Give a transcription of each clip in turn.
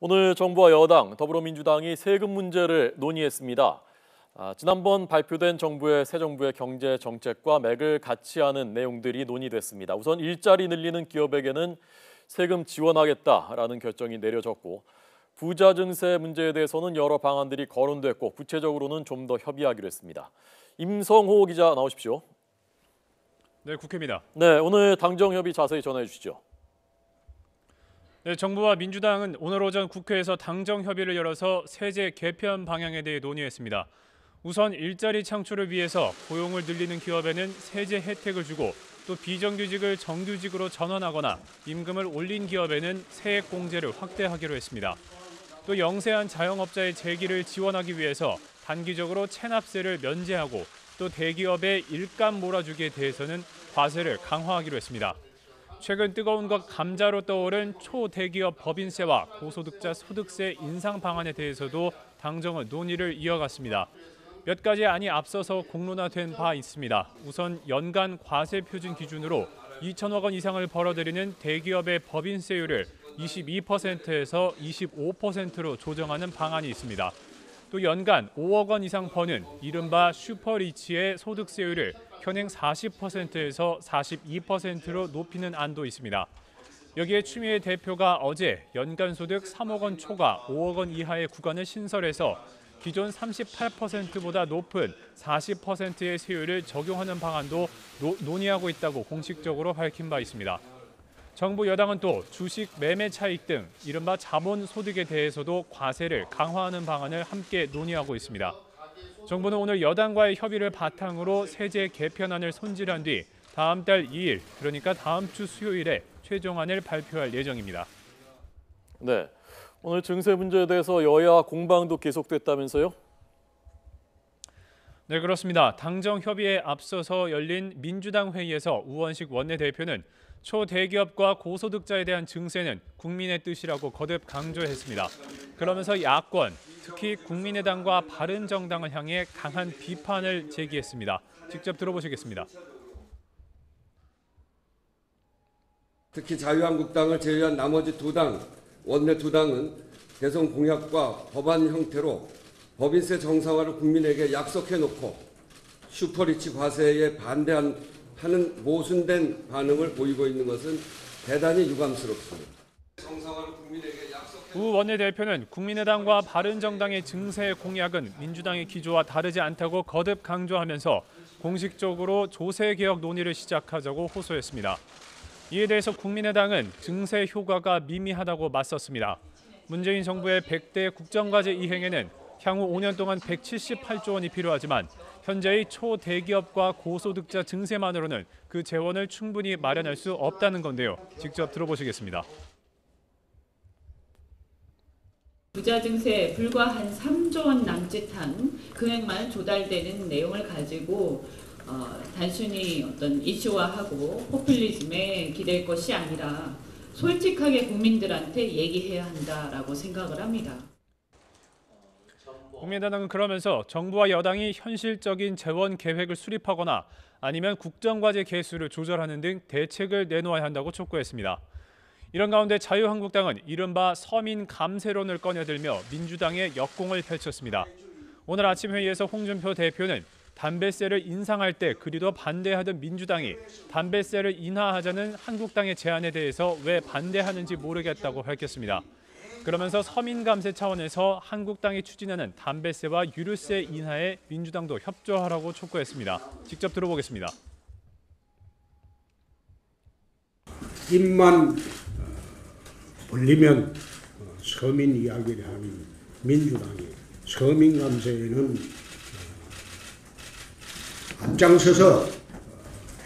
오늘 정부와 여당, 더불어민주당이 세금 문제를 논의했습니다. 지난번 발표된 새 정부의 경제 정책과 맥을 같이 하는 내용들이 논의됐습니다. 우선 일자리 늘리는 기업에게는 세금 지원하겠다라는 결정이 내려졌고, 부자 증세 문제에 대해서는 여러 방안들이 거론됐고, 구체적으로는 좀 더 협의하기로 했습니다. 임성호 기자 나오십시오. 네, 국회입니다. 네, 오늘 당정 협의 자세히 전해 주시죠. 네, 정부와 민주당은 오늘 오전 국회에서 당정 협의를 열어서 세제 개편 방향에 대해 논의했습니다. 우선 일자리 창출을 위해서 고용을 늘리는 기업에는 세제 혜택을 주고, 또 비정규직을 정규직으로 전환하거나 임금을 올린 기업에는 세액 공제를 확대하기로 했습니다. 또 영세한 자영업자의 재기를 지원하기 위해서 단기적으로 체납세를 면제하고, 또 대기업의 일감 몰아주기에 대해서는 과세를 강화하기로 했습니다. 최근 뜨거운 것 감자로 떠오른 초대기업 법인세와 고소득자 소득세 인상 방안에 대해서도 당정은 논의를 이어갔습니다. 몇 가지 안이 앞서서 공론화된 바 있습니다. 우선 연간 과세 표준 기준으로 2천억 원 이상을 벌어들이는 대기업의 법인세율을 22%에서 25%로 조정하는 방안이 있습니다. 또 연간 5억 원 이상 버는 이른바 슈퍼리치의 소득세율을 현행 40%에서 42%로 높이는 안도 있습니다. 여기에 추미애 대표가 어제 연간 소득 3억 원 초과 5억 원 이하의 구간을 신설해서 기존 38%보다 높은 40%의 세율을 적용하는 방안도 논의하고 있다고 공식적으로 밝힌 바 있습니다. 정부 여당은 또 주식 매매 차익 등 이른바 자본 소득에 대해서도 과세를 강화하는 방안을 함께 논의하고 있습니다. 정부는 오늘 여당과의 협의를 바탕으로 세제 개편안을 손질한 뒤 다음 달 2일, 그러니까 다음 주 수요일에 최종안을 발표할 예정입니다. 네, 오늘 증세 문제에 대해서 여야 공방도 계속됐다면서요? 네, 그렇습니다. 당정 협의에 앞서서 열린 민주당 회의에서 우원식 원내대표는 초대기업과 고소득자에 대한 증세는 국민의 뜻이라고 거듭 강조했습니다. 그러면서 야권, 특히 국민의당과 바른정당을 향해 강한 비판을 제기했습니다. 직접 들어보시겠습니다. 특히 자유한국당을 제외한 나머지 원내 두 당은 대선 공약과 법안 형태로 법인세 정상화를 국민에게 약속해놓고 슈퍼리치 과세에 반대하는 모순된 반응을 보이고 있는 것은 대단히 유감스럽습니다. 우 원내대표는 국민의당과 바른정당의 증세 공약은 민주당의 기조와 다르지 않다고 거듭 강조하면서 공식적으로 조세개혁 논의를 시작하자고 호소했습니다. 이에 대해서 국민의당은 증세 효과가 미미하다고 맞섰습니다. 문재인 정부의 100대 국정과제 이행에는 향후 5년 동안 178조 원이 필요하지만 현재의 초대기업과 고소득자 증세만으로는 그 재원을 충분히 마련할 수 없다는 건데요. 직접 들어보시겠습니다. 부자 증세에 불과 한 3조 원 남짓한 금액만 조달되는 내용을 가지고 단순히 어떤 이슈화하고 포퓰리즘에 기댈 것이 아니라 솔직하게 국민들한테 얘기해야 한다라고 생각을 합니다. 국민의당은 그러면서 정부와 여당이 현실적인 재원 계획을 수립하거나 아니면 국정과제 개수를 조절하는 등 대책을 내놓아야 한다고 촉구했습니다. 이런 가운데 자유한국당은 이른바 서민 감세론을 꺼내들며 민주당의 역공을 펼쳤습니다. 오늘 아침 회의에서 홍준표 대표는 담배세를 인상할 때 그리도 반대하던 민주당이 담배세를 인하하자는 한국당의 제안에 대해서 왜 반대하는지 모르겠다고 밝혔습니다. 그러면서 서민 감세 차원에서 한국당이 추진하는 담배세와 유류세 인하에 민주당도 협조하라고 촉구했습니다. 직접 들어보겠습니다. 입만 벌리면 서민 이야기를 하는 민주당이 서민 감세에는 앞장서서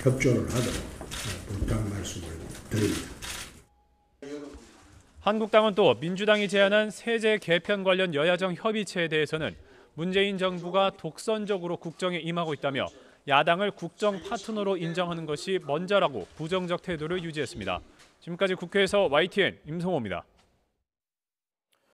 협조를 하도록 부탁 말씀을 드립니다. 한국당은 또 민주당이 제안한 세제 개편 관련 여야정 협의체에 대해서는 문재인 정부가 독선적으로 국정에 임하고 있다며 야당을 국정 파트너로 인정하는 것이 먼저라고 부정적 태도를 유지했습니다. 지금까지 국회에서 YTN 임성호입니다.